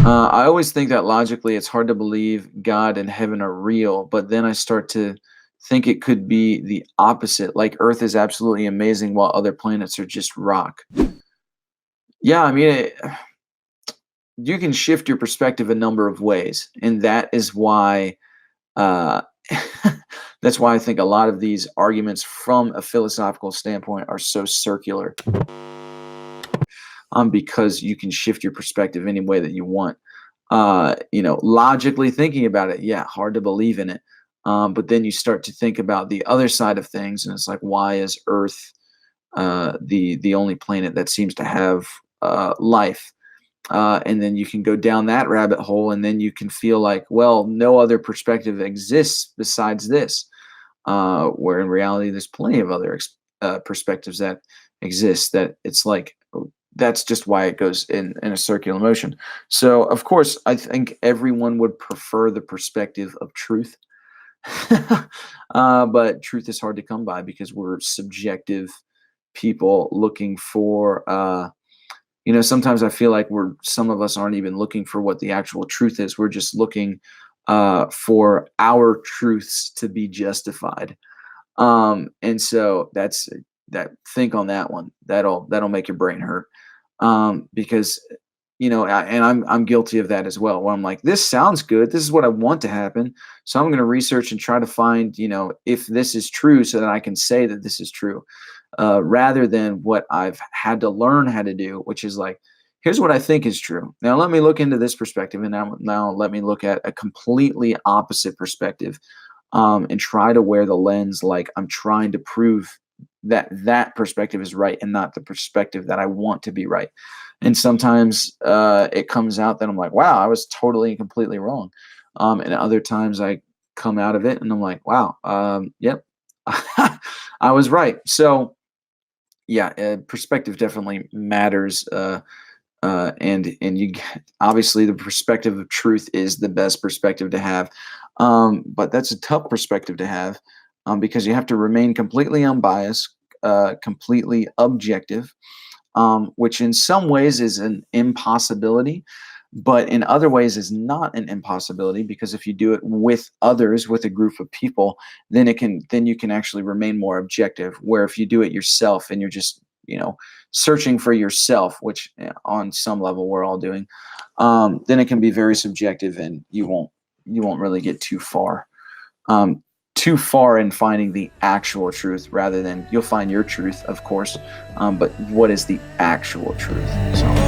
I always think that logically it's hard to believe God and heaven are real, but then I start to think it could be the opposite. Like Earth is absolutely amazing while other planets are just rock. Yeah, I mean, you can shift your perspective a number of ways, and that is why uh, that's why I think a lot of these arguments from a philosophical standpoint are so circular, because you can shift your perspective any way that you want. Logically thinking about it, yeah, hard to believe in it. But then you start to think about the other side of things, and it's like, why is Earth the only planet that seems to have life? And then you can go down that rabbit hole, and then you can feel like, well, no other perspective exists besides this. Where in reality, there's plenty of other perspectives that exist. That it's like, that's just why it goes in a circular motion. So, of course, I think everyone would prefer the perspective of truth. But truth is hard to come by because we're subjective people looking for, sometimes I feel like some of us aren't even looking for what the actual truth is. We're just looking for our truths to be justified. And so think on that one. That'll make your brain hurt. Because and I'm guilty of that as well. Where I'm like, this sounds good. This is what I want to happen. So I'm going to research and try to find, if this is true, so that I can say that this is true, rather than what I've had to learn how to do, which is like, here's what I think is true. Now let me look into this perspective, and now let me look at a completely opposite perspective, and try to wear the lens like I'm trying to prove that perspective is right and not the perspective that I want to be right. And sometimes it comes out that I'm like, wow, I was totally and completely wrong. And other times I come out of it and I'm like, wow, yep, I was right. So yeah, perspective definitely matters. And obviously the perspective of truth is the best perspective to have. But that's a tough perspective to have, because you have to remain completely unbiased, completely objective, which in some ways is an impossibility, but in other ways is not an impossibility, because if you do it with others, with a group of people, then you can actually remain more objective. Where if you do it yourself and you're just searching for yourself, which on some level we're all doing, then it can be very subjective, and you won't really get um, too far in finding the actual truth. Rather than, you'll find your truth, of course, but what is the actual truth? So.